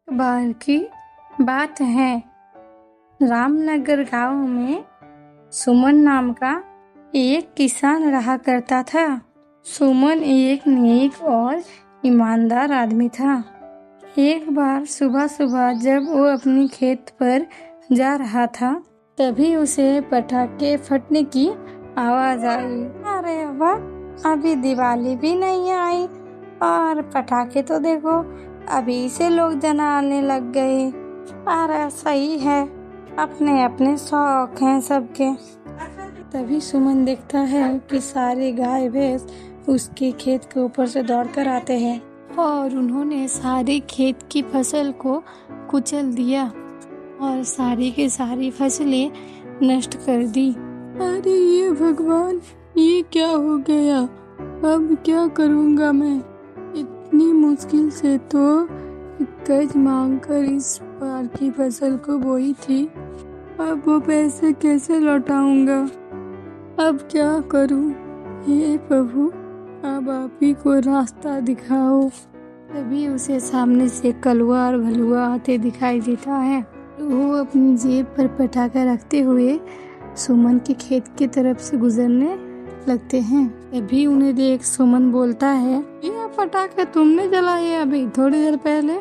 बार की बात है। रामनगर गांव में सुमन नाम का एक किसान रहा करता था। सुमन एक नेक और ईमानदार आदमी था। एक बार सुबह सुबह जब वो अपनी खेत पर जा रहा था, तभी उसे पटाखे फटने की आवाज आई। अरे वाह, अभी दिवाली भी नहीं आई और पटाखे तो देखो अभी से लोग जलाने लग गए। अरे सही है, अपने अपने शौक हैं सबके। तभी सुमन देखता है कि सारे गाय भैंस उसके खेत के ऊपर से दौड़कर आते हैं और उन्होंने सारी खेत की फसल को कुचल दिया और सारी की सारी फसलें नष्ट कर दी। अरे ये भगवान, ये क्या हो गया? अब क्या करूँगा मैं? इतनी मुश्किल से तो कर्ज मांगकर इस बार की फसल को बोई थी, अब वो पैसे कैसे लौटाऊंगा? अब क्या करूं? हे प्रभु, अब आप ही को रास्ता दिखाओ। तभी उसे सामने से कलवा और भलुआ आते दिखाई देता है। वो अपनी जेब पर पटाखा रखते हुए सुमन के खेत की तरफ से गुजरने लगते हैं। तभी उन्हें देख सुमन बोलता है, ये पटाखे तुमने जलाए अभी थोड़ी देर पहले?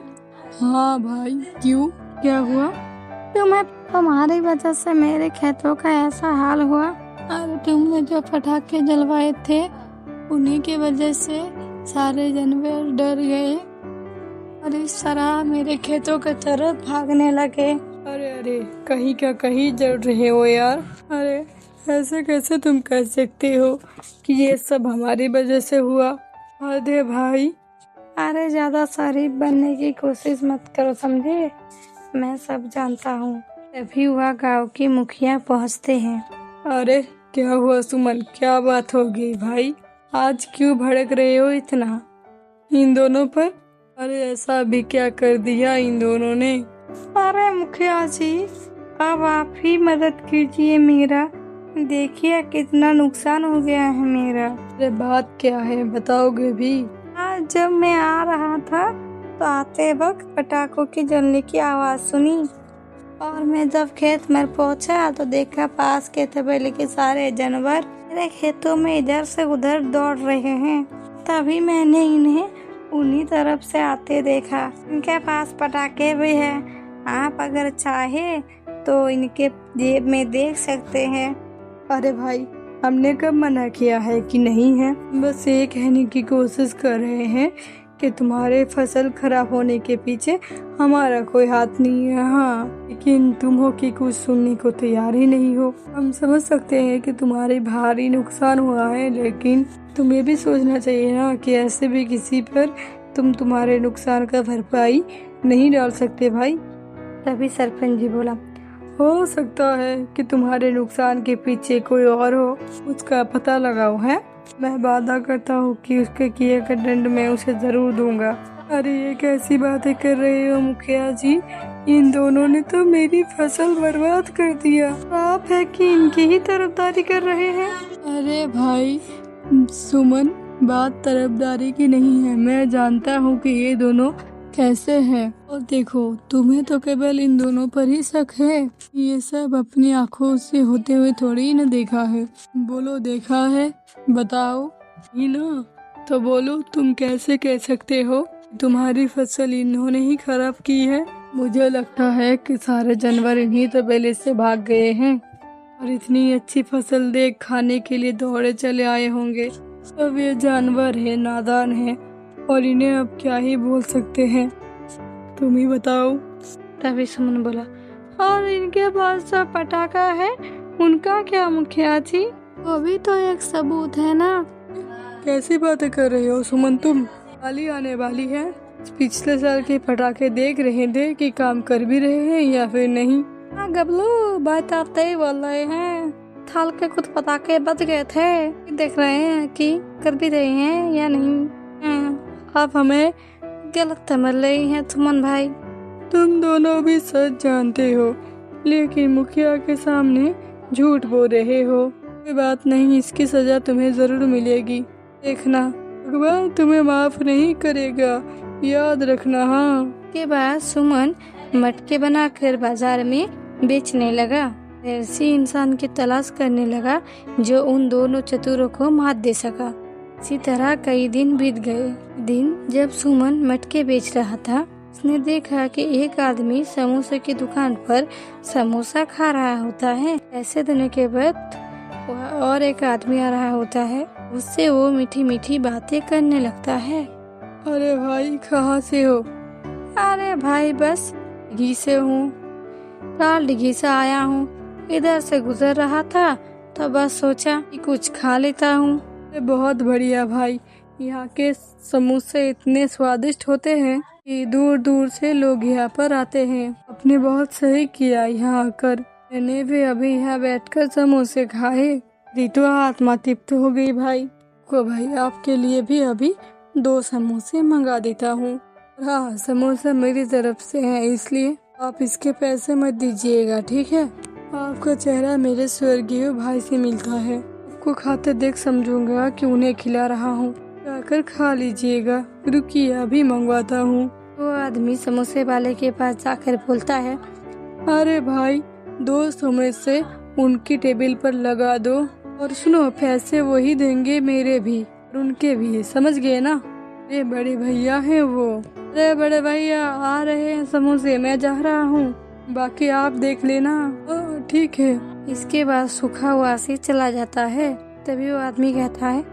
हाँ भाई, क्यों, क्या हुआ? तुम्हारी वजह से मेरे खेतों का ऐसा हाल हुआ। अरे तुमने जो पटाखे जलवाए थे उन्हीं की वजह से सारे जानवर डर गए और इस तरह मेरे खेतों की तरफ भागने लगे। अरे कहीं का कहीं जल रहे हो यार। अरे ऐसे कैसे तुम कह सकते हो कि ये सब हमारी वजह से हुआ? अरे भाई, अरे ज्यादा शरीफ बनने की कोशिश मत करो, समझे? मैं सब जानता हूँ। तभी वह गांव की मुखिया पहुँचते हैं। अरे क्या हुआ सुमन, क्या बात हो गई भाई? आज क्यों भड़क रहे हो इतना इन दोनों पर? अरे ऐसा भी क्या कर दिया इन दोनों ने? अरे मुखिया जी, अब आप ही मदद कीजिए मेरा। देखिए कितना नुकसान हो गया है मेरा। अरे बात क्या है, बताओगे भी? आज जब मैं आ रहा था तो आते वक्त पटाखों की जलने की आवाज सुनी और मैं जब खेत में पहुंचा तो देखा पास के तबेले के सारे जानवर मेरे खेतों में इधर से उधर दौड़ रहे हैं। तभी मैंने इन्हें उन्हीं तरफ से आते देखा। इनके पास पटाखे भी हैं, आप अगर चाहे तो इनके जेब में देख सकते हैं। अरे भाई, हमने कब मना किया है कि नहीं है? बस ये कहने की कोशिश कर रहे हैं कि तुम्हारे फसल खराब होने के पीछे हमारा कोई हाथ नहीं है। हाँ, लेकिन तुम हो कि कुछ सुनने को तैयार ही नहीं हो। हम समझ सकते हैं कि तुम्हारे भारी नुकसान हुआ है, लेकिन तुम्हें भी सोचना चाहिए ना कि ऐसे भी किसी पर तुम तुम्हारे नुकसान का भरपाई नहीं डाल सकते भाई। तभी सरपंच जी बोला, हो सकता है कि तुम्हारे नुकसान के पीछे कोई और हो, उसका पता लगाओ। है, मैं वादा करता हूँ कि उसके किए का दंड मैं उसे जरूर दूंगा। अरे ये कैसी बातें कर रहे हो मुखिया जी? इन दोनों ने तो मेरी फसल बर्बाद कर दिया। आप है कि इनकी ही तरफदारी कर रहे हैं? अरे भाई सुमन, बात तरफदारी की नहीं है। मैं जानता हूँ कि ये दोनों कैसे हैं, और देखो तुम्हें तो केवल इन दोनों पर ही शक है। ये सब अपनी आंखों से होते हुए थोड़ी न देखा है। बोलो देखा है, बताओ ही ना। तो बोलो, तुम कैसे कह सकते हो तुम्हारी फसल इन्होंने ही खराब की है? मुझे लगता है कि सारे जानवर इन्हीं तबेले से भाग गए हैं और इतनी अच्छी फसल देख खाने के लिए दौड़े चले आए होंगे। अब ये जानवर है, नादान है, और इन्हें अब क्या ही बोल सकते हैं, तुम ही बताओ। तभी सुमन बोला, और इनके पास जो पटाखा है उनका क्या मुखिया जी? अभी तो एक सबूत है ना। कैसी बातें कर रहे हो सुमन तुम? दिवाली आने वाली है, पिछले साल के पटाखे देख रहे थे कि काम कर भी रहे हैं या फिर नहीं? हाँ गबलू, बात आप तय बोल रहे हैं। थाल के कुछ पटाखे बच गए थे, देख रहे हैं कि कर भी रहे हैं या नहीं। आप हमें गलत समझ रही हैं सुमन भाई। तुम दोनों भी सच जानते हो, लेकिन मुखिया के सामने झूठ बोल रहे हो। कोई बात नहीं, इसकी सजा तुम्हें जरूर मिलेगी। देखना, भगवान तुम्हें माफ नहीं करेगा, याद रखना। हाँ, के बाद सुमन मटके बनाकर बाजार में बेचने लगा। ऐसी इंसान की तलाश करने लगा जो उन दोनों चतुरों को मात दे सका। इसी तरह कई दिन बीत गए। दिन जब सुमन मटके बेच रहा था, उसने देखा कि एक आदमी समोसे की दुकान पर समोसा खा रहा होता है। ऐसे देने के बाद और एक आदमी आ रहा होता है, उससे वो मीठी मीठी बातें करने लगता है। अरे भाई कहाँ से हो? अरे भाई बस डिगी से हूँ, लाल डिगी से आया हूँ। इधर से गुजर रहा था तो बस सोचा कि कुछ खा लेता हूँ। बहुत बढ़िया भाई, यहाँ के समोसे इतने स्वादिष्ट होते हैं कि दूर दूर से लोग यहाँ पर आते हैं। आपने बहुत सही किया यहाँ आकर। मैंने भी अभी यहाँ बैठकर समोसे खाए, तो आत्मा तृप्त हो गई भाई। को भाई आपके लिए भी अभी 2 समोसे मंगा देता हूँ। हाँ, समोसा मेरी तरफ से है, इसलिए आप इसके पैसे मत दीजिएगा, ठीक है? आपका चेहरा मेरे स्वर्गीय भाई से मिलता है। आपको खाते देख समझूंगा कि उन्हें खिला रहा हूँ। जाकर खा लीजिएगा। रुकिए अभी मंगवाता हूँ। वो आदमी समोसे वाले के पास जाकर बोलता है, अरे भाई 2 समोसे उनकी टेबल पर लगा दो, और सुनो पैसे वही देंगे, मेरे भी और उनके भी, समझ गए ना? अरे बड़े भैया हैं वो। अरे बड़े भैया आ रहे हैं समोसे, मैं जा रहा हूँ, बाकी आप देख लेना। ठीक है। इसके बाद सूखा हुआ से चला जाता है। तभी वो आदमी कहता है,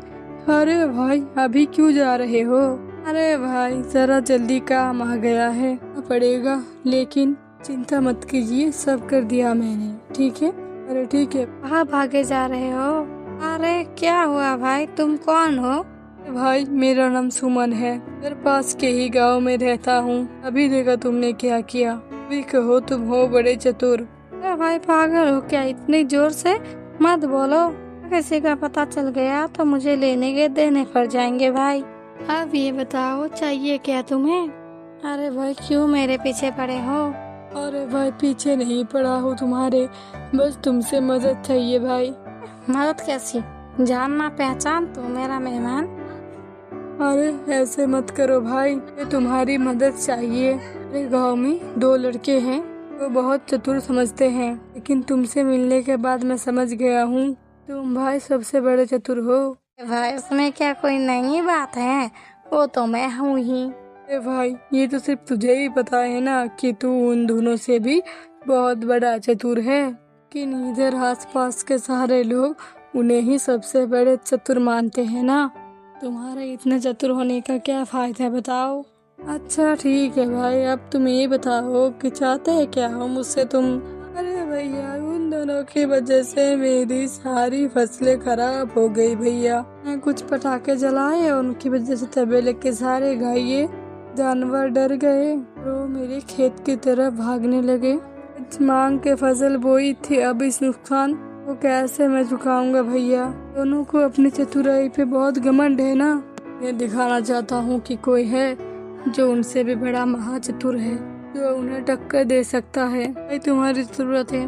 अरे भाई अभी क्यों जा रहे हो? अरे भाई जरा जल्दी काम आ गया है, पड़ेगा, लेकिन चिंता मत कीजिए, सब कर दिया मैंने, ठीक है? अरे ठीक है। कहाँ भागे जा रहे हो? अरे क्या हुआ भाई, तुम कौन हो? भाई मेरा नाम सुमन है, मेरे पास के ही गांव में रहता हूँ। अभी देखा तुमने क्या किया, अभी कहो तुम हो बड़े चतुर। अरे भाई पागल हो क्या, इतनी जोर से मत बोलो, किसी का पता चल गया तो मुझे लेने के देने पड़ जाएंगे भाई। अब ये बताओ चाहिए क्या तुम्हें? अरे भाई क्यों मेरे पीछे पड़े हो? अरे भाई पीछे नहीं पड़ा हूँ तुम्हारे, बस तुमसे मदद चाहिए भाई। मदद कैसी? जानना पहचान तू मेरा मेहमान? अरे ऐसे मत करो भाई, ये तुम्हारी मदद चाहिए। मेरे गांव में 2 लड़के हैं, वो बहुत चतुर समझते हैं, लेकिन तुमसे मिलने के बाद मैं समझ गया हूँ तुम भाई सबसे बड़े चतुर हो। भाई उसमें क्या कोई नई बात है, वो तो मैं हूँ ही। अरे भाई ये तो सिर्फ तुझे ही पता है ना कि तू उन दोनों से भी बहुत बड़ा चतुर है, कि इधर आसपास के सारे लोग उन्हें ही सबसे बड़े चतुर मानते हैं ना। तुम्हारे इतने चतुर होने का क्या फायदा बताओ? अच्छा ठीक है भाई, अब तुम ये बताओ कि चाहते हैं क्या हो मुझसे तुम? अरे भैया उन दोनों की वजह से मेरी सारी फसलें खराब हो गई भैया। मैं कुछ पटाखे जलाए और उनकी वजह से तबेले के सारे गाये जानवर डर गए और वो मेरे खेत की तरफ भागने लगे। मांग के फसल बोई थी, अब इस नुकसान वो कैसे मैं चुकाऊंगा भैया? दोनों को अपनी चतुराई पे बहुत घमंड है ना। मैं दिखाना चाहता हूँ कि कोई है जो उनसे भी बड़ा महाचतुर है, जो उन्हें टक्कर दे सकता है। भाई तुम्हारी जरूरत है?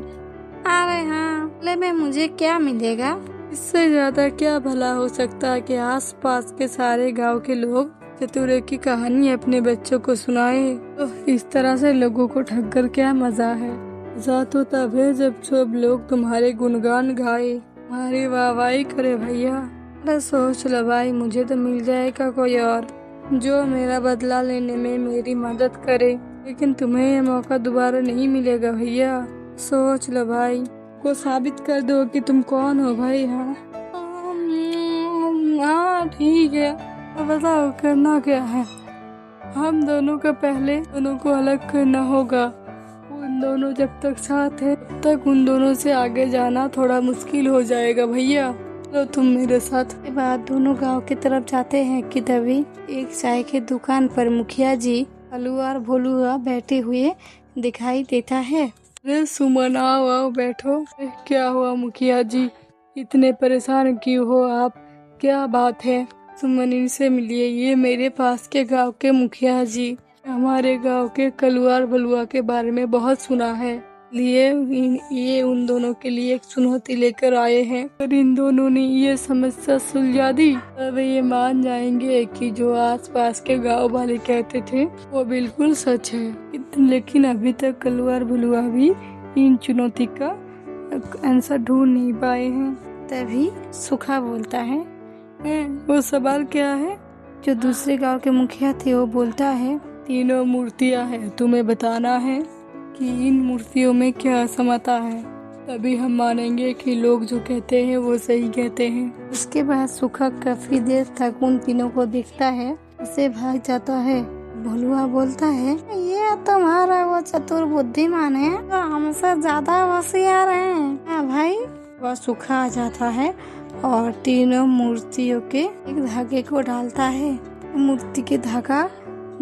अरे हाँ, ले में मुझे क्या मिलेगा? इससे ज्यादा क्या भला हो सकता है कि आसपास के सारे गांव के लोग चतुरे की कहानी अपने बच्चों को सुनाए। तो इस तरह से लोगों को ठग कर क्या मजा है? मजा तो तब है जब सब लोग तुम्हारे गुणगान गाए, तुम्हारी वाहवाही करे भैया। अरे सोच लो भाई, मुझे तो मिल जाएगा कोई और जो मेरा बदला लेने में मेरी मदद करे, लेकिन तुम्हें ये मौका दोबारा नहीं मिलेगा भैया। सोच लो भाई, को साबित कर दो कि तुम कौन हो भाई। हाँ ठीक है, तो बताओ करना क्या है? हम दोनों का पहले दोनों को अलग करना होगा। उन दोनों जब तक साथ है तब तक उन दोनों से आगे जाना थोड़ा मुश्किल हो जाएगा भैया। तो तुम मेरे साथ। के बाद दोनों गांव की तरफ जाते हैं कि तभी एक चाय की दुकान पर मुखिया जी हलुआ और भोलुआ बैठे हुए दिखाई देता है। अरे सुमन आओ आओ बैठो। क्या हुआ मुखिया जी, इतने परेशान क्यों हो आप? क्या बात है? सुमन इनसे मिलिए, ये मेरे पास के गांव के मुखिया जी। हमारे गांव के कलुआ और भलुआ के बारे में बहुत सुना है, ये उन दोनों के लिए एक चुनौती लेकर आए हैं। और इन दोनों ने ये समस्या सुलझा दी, अब ये मान जाएंगे कि जो आसपास के गांव वाले कहते थे वो बिल्कुल सच है। लेकिन अभी तक कलुआ और भुलुआ भी इन चुनौती का आंसर ढूंढ नहीं पाए हैं। तभी सूखा बोलता है, वो सवाल क्या है? जो दूसरे गांव के मुखिया थे वो बोलता है, तीनों मूर्तियां हैं, तुम्हें बताना है कि इन मूर्तियों में क्या समाता है, तभी हम मानेंगे कि लोग जो कहते हैं वो सही कहते हैं। उसके बाद सूखा काफी देर तक उन तीनों को देखता है, उसे भाग जाता है। भुलुआ बोलता है, ये तुम्हारा वो चतुर बुद्धिमान है, तो हमसे ज्यादा होशियार है भाई। वह सूखा आ जाता है और तीनों मूर्तियों के एक धागे को डालता है। मूर्ति के धागा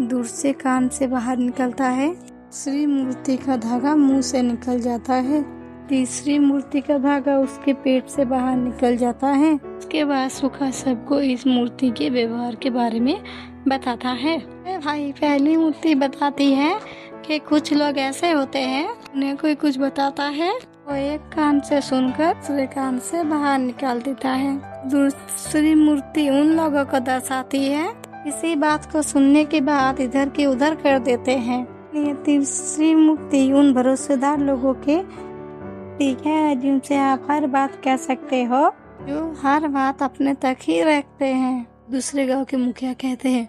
दूर से कान से बाहर निकलता है, दूसरी मूर्ति का धागा मुंह से निकल जाता है, तीसरी मूर्ति का धागा उसके पेट से बाहर निकल जाता है। उसके बाद सूखा सबको इस मूर्ति के व्यवहार के बारे में बताता है। भाई पहली मूर्ति बताती है कि कुछ लोग ऐसे होते हैं, उन्हें कोई कुछ बताता है वो एक कान से सुनकर दूसरे कान से बाहर निकाल देता है। दूसरी मूर्ति उन लोगों को दर्शाती है इसी बात को सुनने के बाद इधर के उधर कर देते हैं। ये तीसरी मूर्ति उन भरोसेदार लोगों के ठीक है जिनसे आप हर बात कह सकते हो, जो हर बात अपने तक ही रखते हैं। दूसरे गांव के मुखिया कहते हैं,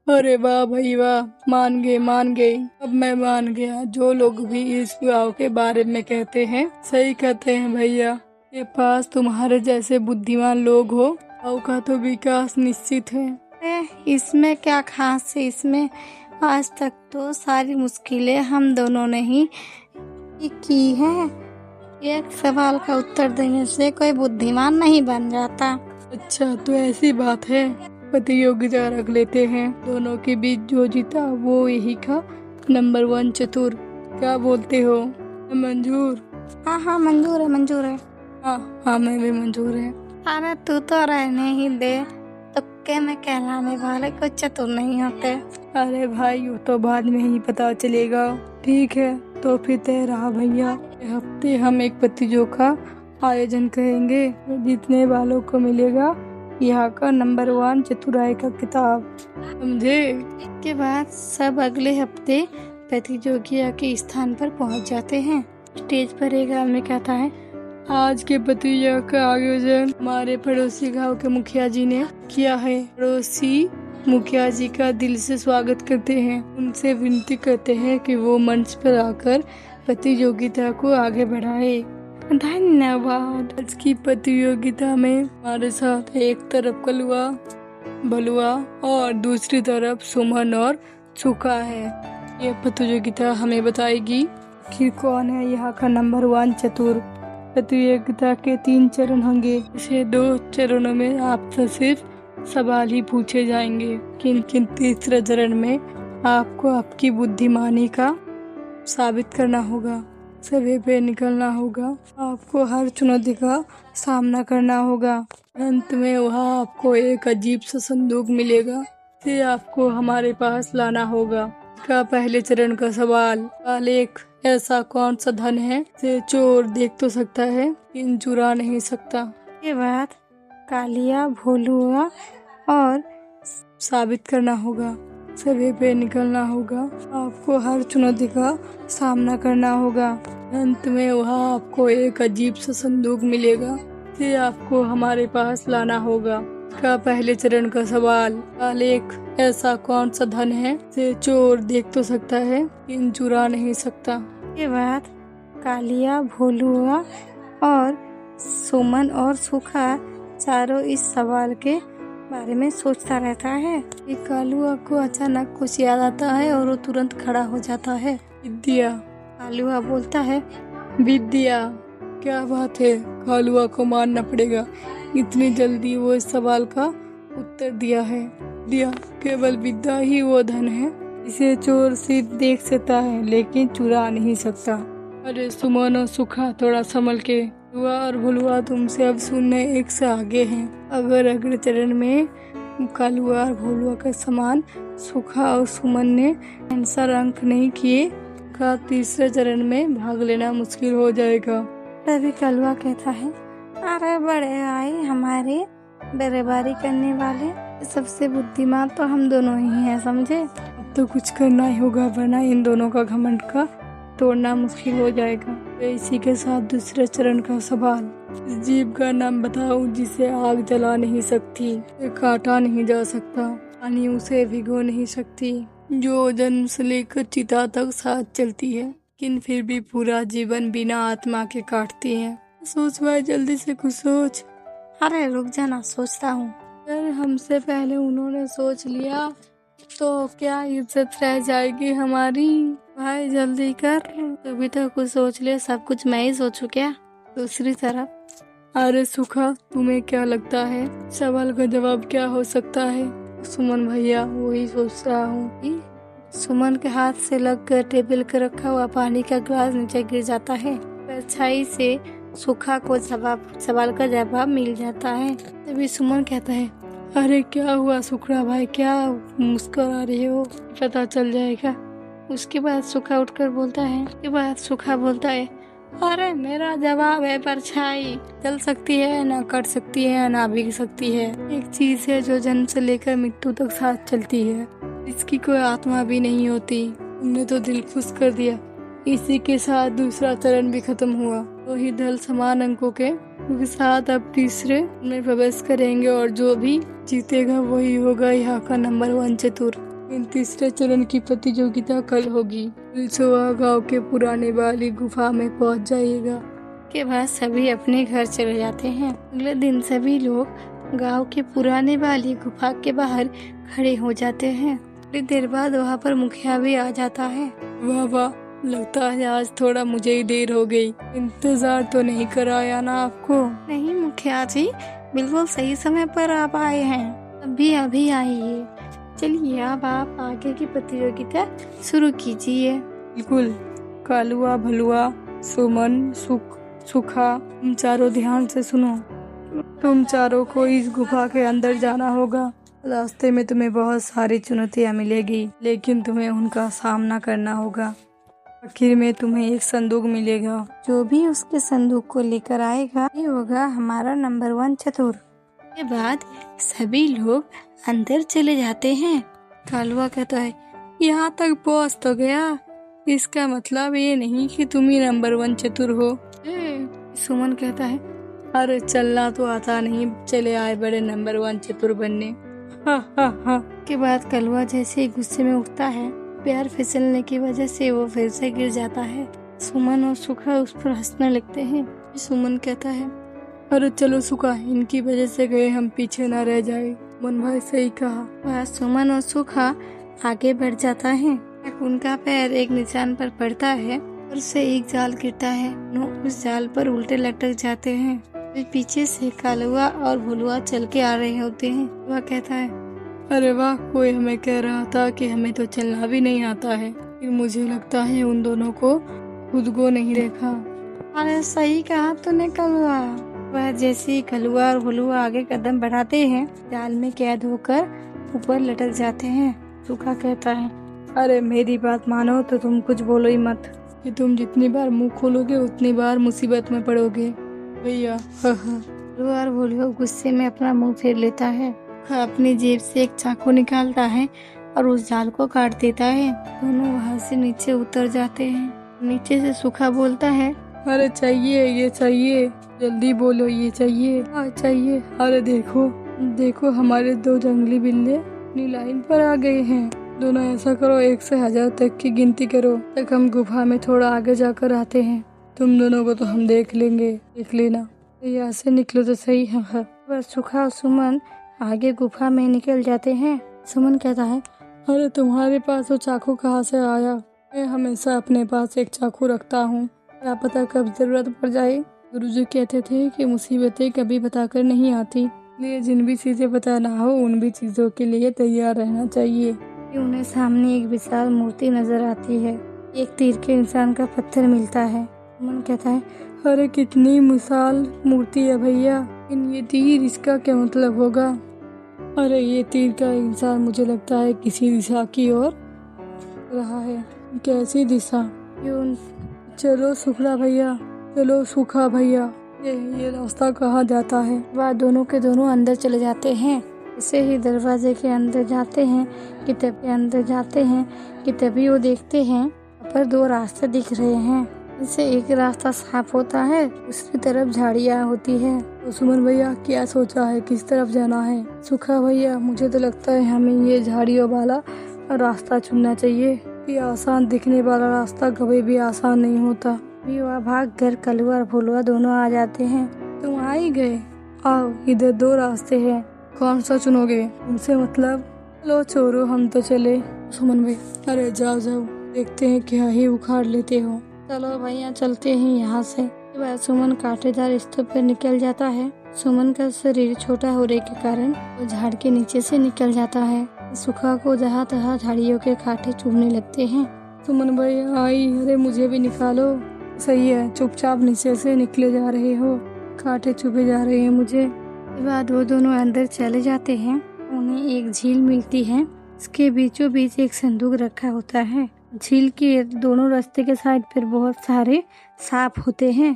अरे वाह भाई वाह, मान गए, अब मैं मान गया। जो लोग भी इस गांव के बारे में कहते हैं सही कहते हैं भैया। ये पास तुम्हारे जैसे बुद्धिमान लोग हो, गांव का तो विकास निश्चित है। इसमें क्या खास है? इसमें आज तक तो सारी मुश्किलें हम दोनों ने ही की है। एक सवाल का उत्तर देने से कोई बुद्धिमान नहीं बन जाता। अच्छा तो ऐसी बात है, प्रतियोगिता रख लेते हैं, दोनों के बीच जो जीता वो यही का नंबर 1 चतुर। क्या बोलते हो? मंजूर? हाँ मंजूर है। हाँ मैं भी मंजूर है। अरे तू तो रहने ही दे, तुक्के में कहलाने वाले कोई चतुर नहीं होते। अरे भाई वो तो बाद में ही पता चलेगा। ठीक है तो फिर तय रहा भैया, हफ्ते हम एक प्रतियोगिता का आयोजन करेंगे, जीतने वालों को मिलेगा यहाँ का नंबर 1 चतुराई का किताब, समझे? के बाद सब अगले हफ्ते प्रतियोगिता के स्थान पर पहुँच जाते हैं। स्टेज पर एक आदमी कहता है, आज के प्रतियोगिता का आयोजन हमारे पड़ोसी गांव के मुखिया जी ने किया है। पड़ोसी मुखिया जी का दिल से स्वागत करते हैं, उनसे विनती करते हैं कि वो मंच पर आकर प्रतियोगिता को आगे बढ़ाए। धन्यवाद। आज की प्रतियोगिता में हमारे साथ एक तरफ कलुआ भलुआ और दूसरी तरफ सुमन और सूखा है। ये प्रतियोगिता हमें बताएगी कि कौन है यहाँ का नंबर 1 चतुर। प्रतियोगिता के 3 चरण होंगे। इसे 2 चरणों में आपसे सिर्फ सवाल ही पूछे जाएंगे, किन तीसरे चरण में आपको आपकी बुद्धिमानी का साबित करना होगा, सभी पे निकलना होगा, आपको हर चुनौती का सामना करना होगा। अंत में वहाँ आपको एक अजीब सा संदूक मिलेगा, इसे आपको हमारे पास लाना होगा। का पहले चरण का सवाल, एक ऐसा कौन सा धन है से चोर देख तो सकता है लेकिन चुरा नहीं सकता। ये बात कालिया भोलुआ और साबित करना होगा, सभी पे निकलना होगा, आपको हर चुनौती का सामना करना होगा। अंत में वहाँ आपको एक अजीब सा संदूक मिलेगा, इसे आपको हमारे पास लाना होगा। का पहले चरण का सवाल, एक ऐसा कौन सा धन है से चोर देख तो सकता है लेकिन चुरा नहीं सकता। ये बात कालिया भोलुआ और सुमन और सूखा चारों इस सवाल के बारे में सोचता रहता है। एक कालुआ को अचानक कुछ याद आता है और वो तुरंत खड़ा हो जाता है। विद्या। कालुआ बोलता है, विद्या? क्या बात है, कालुआ को मानना पड़ेगा, इतनी जल्दी वो इस सवाल का उत्तर दिया है। विद्या, केवल विद्या ही वो धन है इसे चोर सिर्फ देख सकता है लेकिन चुरा नहीं सकता। अरे सुमन और सूखा थोड़ा संभल के, हुआ और भुलुआ तुमसे अब सुनने एक से आगे हैं। अगर अगले चरण में कालुआ और भोलुआ के समान सूखा और सुमन ने आंसर अंक नहीं किए का तीसरे चरण में भाग लेना मुश्किल हो जाएगा। तभी कलवा कहता है, अरे बड़े भाई, हमारे बराबरी करने वाले सबसे बुद्धिमान तो हम दोनों ही हैं, समझे। अब तो कुछ करना ही होगा, वरना इन दोनों का घमंड का तोड़ना मुश्किल हो जाएगा। इसी के साथ दूसरे चरण का सवाल, इस जीव का नाम बताओ जिसे आग जला नहीं सकती, काटा नहीं जा सकता, पानी उसे भिगो नहीं सकती, जो जन्म से लेकर चिता तक साथ चलती है, लेकिन फिर भी पूरा जीवन बिना आत्मा के काटती है। सोच भाई, जल्दी से कुछ सोच। अरे रुक जाना, सोचता हूँ। अगर हमसे पहले उन्होंने सोच लिया तो क्या इज्जत रह जाएगी हमारी। भाई जल्दी कर, तभी तो कुछ सोच ले, सब कुछ मैं ही सोचूं क्या। दूसरी तरफ, अरे सुखा, तुम्हें क्या लगता है सवाल का जवाब क्या हो सकता है। सुमन भैया, वही सोच रहा हूँ। सुमन के हाथ से लगकर टेबल पर रखा हुआ पानी का ग्लास नीचे गिर जाता है। परछाई से सुखा को सवाल का जवाब मिल जाता है। तभी सुमन कहता है, अरे क्या हुआ सुखड़ा भाई, क्या मुस्कुरा रहे हो, पता चल जाएगा। उसके बाद सुखा उठकर बोलता है, अरे मेरा जवाब है परछाई। जल सकती है, ना कट सकती है, ना भीग सकती है। एक चीज है जो जन्म से लेकर मृत्यु तक साथ चलती है, इसकी कोई आत्मा भी नहीं होती। तुमने तो दिल खुश कर दिया। इसी के साथ दूसरा चरण भी खत्म हुआ। वही दल समान अंकों के साथ अब तीसरे में प्रवेश करेंगे और जो भी जीतेगा वही होगा यहाँ का नंबर 1 चतुर। इन तीसरे चरण की प्रतियोगिता कल होगी। सुबह गांव के पुराने वाली गुफा में पहुंच जाइएगा। के बाद सभी अपने घर चले जाते हैं। अगले दिन सभी लोग गांव के पुराने वाली गुफा के बाहर खड़े हो जाते हैं। थोड़ी देर बाद वहाँ पर मुखिया भी आ जाता है। वाह वाह, लगता है आज थोड़ा मुझे ही देर हो गई। इंतजार तो नहीं कराया ना आपको। नहीं मुखिया जी, बिल्कुल सही समय पर आप आए हैं। अभी आइए। चलिए अब आप आगे की प्रतियोगिता शुरू कीजिए। बिल्कुल। कालुआ, भलुआ, सुमन, सुखा, तुम चारों ध्यान से सुनो। तुम चारों को इस गुफा के अंदर जाना होगा। रास्ते में तुम्हें बहुत सारी चुनौतियाँ मिलेगी, लेकिन तुम्हें उनका सामना करना होगा। आखिर में तुम्हें एक संदूक मिलेगा। जो भी उसके संदूक को लेकर आएगा, ये होगा हमारा नंबर 1 चतुर। के बाद सभी लोग अंदर चले जाते हैं। कालुआ कहता है, यहाँ तक पहुँच तो गया, इसका मतलब ये नहीं कि तुम ही नंबर 1 चतुर हो। सुमन कहता है, अरे चलना तो आता नहीं, चले आए बड़े नंबर 1 चतुर बनने। हा। के बाद कलवा जैसे ही गुस्से में उठता है, पैर फिसलने की वजह से वो फिर से गिर जाता है। सुमन और सुखा उस पर हंसने लगते हैं। सुमन कहता है, अरे चलो सुखा, इनकी वजह से गए हम पीछे न रह जाए। मन भाई सही कहा। वह सुमन और सुखा आगे बढ़ जाता है। उनका पैर एक निशान पर पड़ता है और से एक जाल गिरता है। उस जाल पर उल्टे लटक जाते हैं। पीछे से कालुआ और भुलुआ चल के आ रहे होते हैं। वह कहता है, अरे वाह, कोई हमें कह रहा था कि हमें तो चलना भी नहीं आता है। फिर मुझे लगता है उन दोनों को खुद को नहीं देखा। अरे सही कहा तूने कलुआ। वह जैसे ही कलुआ और भुलुआ आगे कदम बढ़ाते हैं, जाल में कैद होकर ऊपर लटक जाते हैं। सूखा कहता है, अरे मेरी बात मानो तो तुम कुछ बोलो ही मत, कि तुम जितनी बार मुंह खोलोगे उतनी बार मुसीबत में पड़ोगे भैया। कलुआ और भुलुआ गुस्से में अपना मुंह फेर लेता है। अपनी जेब से एक चाकू निकालता है और उस जाल को काट देता है। दोनों वहाँ से नीचे उतर जाते हैं। नीचे से सूखा बोलता है, अरे चाहिए, ये चाहिए, जल्दी बोलो, ये चाहिए। हाँ चाहिए। अरे देखो हमारे 2 जंगली बिल्ले अपनी लाइन पर आ गए हैं। दोनों ऐसा करो, 1 से 1000 तक की गिनती करो, तक हम गुफा में थोड़ा आगे जाकर आते हैं। तुम दोनों को तो हम देख लेंगे, देख लेना। यहाँ से निकलो तो सही है। बस सूखा और सुमन आगे गुफा में निकल जाते हैं। सुमन कहता है, अरे तुम्हारे पास वो चाकू कहाँ से आया? मैं हमेशा अपने पास एक चाकू रखता हूँ, क्या पता कब जरूरत पड़ जाए। गुरुजी कहते थे कि मुसीबतें कभी बताकर नहीं आती, इसलिए जिन भी चीजें पता ना हो उन भी चीजों के लिए तैयार रहना चाहिए। उन्हें सामने एक विशाल मूर्ति नजर आती है। एक तीर के निशान का पत्थर मिलता है। सुमन कहता है, अरे कितनी विशाल मूर्ति है भैया, ये तीर, इसका क्या मतलब होगा? अरे ये तीर का इंसान मुझे लगता है किसी दिशा की ओर रहा है। कैसी दिशा? चलो सुखड़ा भैया, चलो सूखा भैया, ये रास्ता कहाँ जाता है। वह दोनों के दोनों अंदर चले जाते हैं। जैसे ही दरवाजे के अंदर जाते हैं कि तभी वो देखते हैं पर दो रास्ते दिख रहे हैं। इससे एक रास्ता साफ होता है, दूसरी तरफ झाड़ियाँ होती है। तो सुमन भैया क्या सोचा है, किस तरफ जाना है। सूखा भैया मुझे तो लगता है हमें ये झाड़ियों वाला रास्ता चुनना चाहिए। ये आसान दिखने वाला रास्ता कभी भी आसान नहीं होता। भी वह भाग कर कलुआ और भोलुआ दोनों आ जाते हैं। तुम आ ही गए, आओ इधर दो रास्ते हैं, कौन सा चुनोगे। उनसे मतलब लो चोरो हम तो चले। सुमन भाई अरे जाओ जाओ, देखते हैं क्या ही उखाड़ लेते हो। चलो भैया चलते हैं यहाँ से। वह सुमन कांटेदार रास्ते पर निकल जाता है। सुमन का शरीर छोटा होने के कारण वो झाड़ के नीचे से निकल जाता है। सुखा को जहाँ तहाँ झाड़ियों के कांटे चुभने लगते हैं। सुमन भैया आई, अरे मुझे भी निकालो। सही है, चुपचाप नीचे से निकले जा रहे हो, कांटे चुभे जा रहे हैं मुझे। के बाद वो दोनों अंदर चले जाते हैं। उन्हें एक झील मिलती है, इसके बीचों बीच एक संदूक रखा होता है। झील के दोनों रास्ते के साइड पर बहुत सारे सांप होते हैं।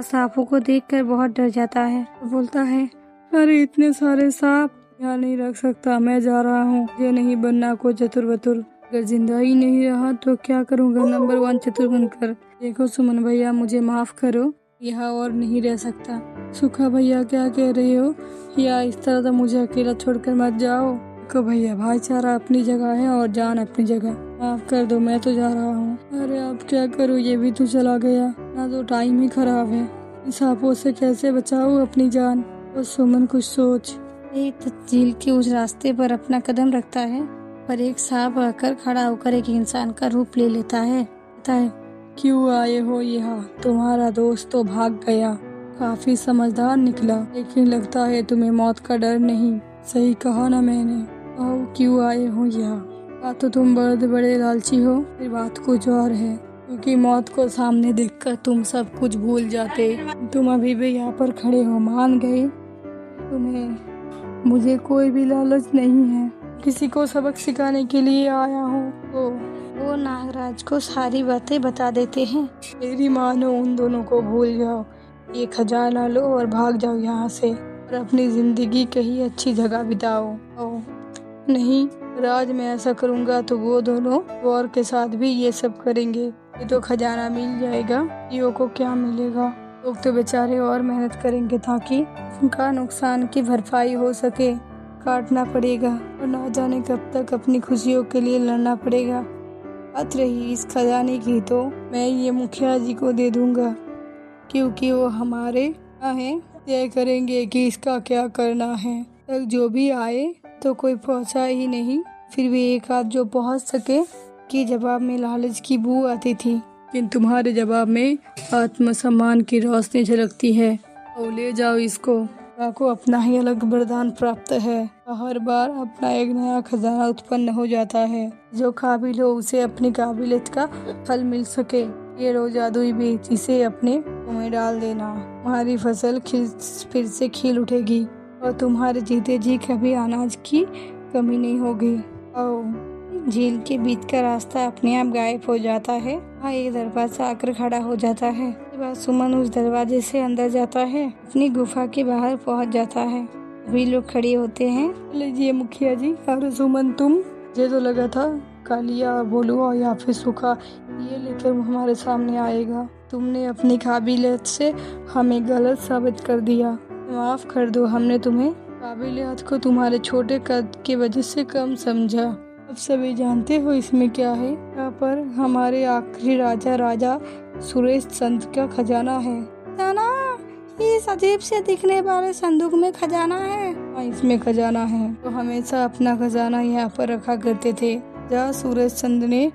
सांपों को देखकर बहुत डर जाता है, बोलता है अरे इतने सारे सांप यहाँ नहीं रख सकता, मैं जा रहा हूँ। ये नहीं बनना कोई चतुर बतुर, अगर जिंदा ही नहीं रहा तो क्या करूँगा नंबर 1 चतुर बनकर। देखो सुमन भैया मुझे माफ करो, यहाँ और नहीं रह सकता। सूखा भैया क्या कह रहे हो, या इस तरह तो मुझे अकेला छोड़कर मत जाओ। देखो भैया भाईचारा अपनी जगह है और जान अपनी जगह, माफ कर दो, मैं तो जा रहा हूँ। अरे अब क्या करूँ, ये भी तो चला गया ना, तो टाइम ही खराब है। इन सांपों से कैसे बचाऊँ अपनी जान। तो सुमन कुछ सोच। झील के उस रास्ते पर अपना कदम रखता है, पर एक सांप आकर खड़ा होकर एक इंसान का रूप ले लेता है। कहता है क्यों आए हो यहाँ, तुम्हारा दोस्त तो भाग गया, काफी समझदार निकला, लेकिन लगता है तुम्हें मौत का डर नहीं। सही कहा ना मैंने, आओ क्यों आए हो यहाँ। या तो तुम बड़े लालची हो, फिर बात कुछ और है, क्योंकि मौत को सामने देखकर तुम सब कुछ भूल जाते। तुम अभी भी यहाँ पर खड़े हो, मान गए। तुम्हें मुझे कोई भी लालच नहीं है, किसी को सबक सिखाने के लिए आया हूँ। वो नागराज को सारी बातें बता देते हैं। मेरी मानो उन दोनों को भूल जाओ, ये खजाना लो और भाग जाओ यहाँ से, और अपनी जिंदगी कहीं अच्छी जगह बिताओ। नहीं राज, मैं ऐसा करूँगा तो वो दोनों वॉर के साथ भी ये सब करेंगे। ये तो खजाना मिल जाएगा, यो को क्या मिलेगा। लोग तो बेचारे और मेहनत करेंगे ताकि उनका नुकसान की भरपाई हो सके। काटना पड़ेगा और ना जाने कब तक अपनी खुशियों के लिए लड़ना पड़ेगा। बात रही इस खजाने की, तो मैं ये मुखिया जी को दे दूंगा, क्योंकि वो हमारे हैं, तय करेंगे कि इसका क्या करना है। तक जो भी आए तो कोई पहुंचा ही नहीं, फिर भी एक आध जो पहुंच सके कि जवाब में लालच की बू आती थी, लेकिन तुम्हारे जवाब में आत्मसम्मान की रोशनी झलकती है। और ले जाओ इसको, को अपना ही अलग वरदान प्राप्त है। हर बार अपना एक नया खजाना उत्पन्न हो जाता है, जो काबिल हो उसे अपनी काबिलियत का फल मिल सके। ये लो जादुई बीज, इसे अपने मुंह में डाल देना, तुम्हारी फसल फिर से खिल उठेगी और तुम्हारे जीते जी कभी अनाज की कमी नहीं होगी। झील के बीच का रास्ता अपने आप गायब हो जाता है। वहाँ एक दरवाजा आकर खड़ा हो जाता है। उसके बाद सुमन उस दरवाजे से अंदर जाता है, अपनी गुफा के बाहर पहुँच जाता है। सभी लोग खड़े होते हैं। लीजिए मुखिया जी। अरे सुमन तुम, मुझे तो लगा था कालिया भोलुआ या फिर सूखा ये लेकर हमारे सामने आएगा। तुमने अपनी काबिलियत से हमें गलत साबित कर दिया, माफ कर दो। हमने तुम्हें काबिलियत को तुम्हारे छोटे कद की वजह से कम समझा। अब सभी जानते हो इसमें क्या है। यहाँ पर हमारे आखिरी राजा सुरेश चंद का खजाना है। खजाना? इस अजीब से दिखने वाले संदूक में खजाना है? हाँ, इसमें खजाना है। तो हमेशा अपना खजाना यहाँ पर रखा करते थे। जहाँ सुरेश चंद ने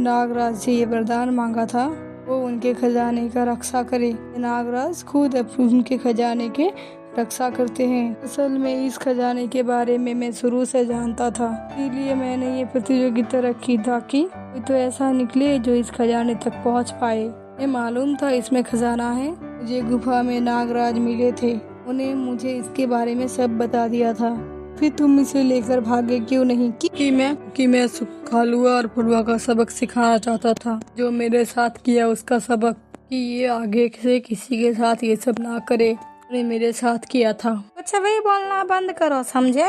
नागराज से ये वरदान मांगा था वो उनके खजाने का रक्षा करे। नागराज खुद उनके खजाने के रक्षा करते हैं। असल में इस खजाने के बारे में मैं शुरू से जानता था, इसलिए मैंने ये प्रतियोगिता रखी ताकि कोई तो ऐसा निकले जो इस खजाने तक पहुंच पाए। मुझे मालूम था इसमें खजाना है। मुझे गुफा में नागराज मिले थे, उन्हें मुझे इसके बारे में सब बता दिया था। फिर तुम इसे लेकर भागे क्यों नहीं? कि मैं खालुआ और फुलवा का सबक सिखाना चाहता था, जो मेरे साथ किया उसका सबक, कि ये आगे से किसी के साथ ये सब ना करे। ने मेरे साथ किया था। अच्छा वही बोलना बंद करो, समझे?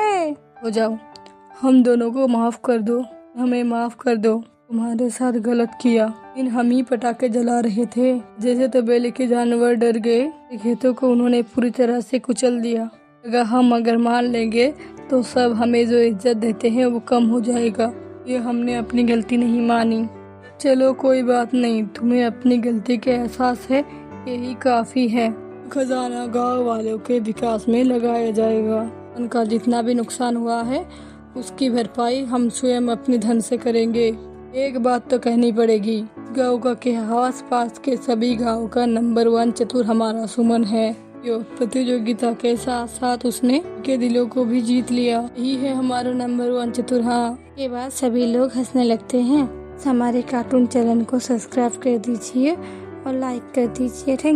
हो जाओ, हम दोनों को माफ कर दो, हमें माफ कर दो। तुम्हारे साथ गलत किया। इन हम ही पटाखे जला रहे थे, जैसे तबेले के जानवर डर गए। खेतों को उन्होंने पूरी तरह से कुचल दिया। अगर मान लेंगे तो सब हमें जो इज्जत देते हैं वो कम हो जाएगा। ये हमने अपनी गलती नहीं मानी। चलो कोई बात नहीं, तुम्हें अपनी गलती का एहसास है, यही काफी है। खजाना गांव वालों के विकास में लगाया जाएगा। उनका जितना भी नुकसान हुआ है उसकी भरपाई हम स्वयं अपने धन से करेंगे। एक बात तो कहनी पड़ेगी, गाँव का के आस पास के सभी गाँव का नंबर 1 चतुर हमारा सुमन है। यो प्रतियोगिता के साथ साथ उसने के दिलों को भी जीत लिया। यही है हमारा नंबर 1 चतुर। हाँ, के बाद सभी लोग हंसने लगते हैं। हमारे कार्टून चैनल को सब्सक्राइब कर दीजिए और लाइक कर दीजिए। Thank you.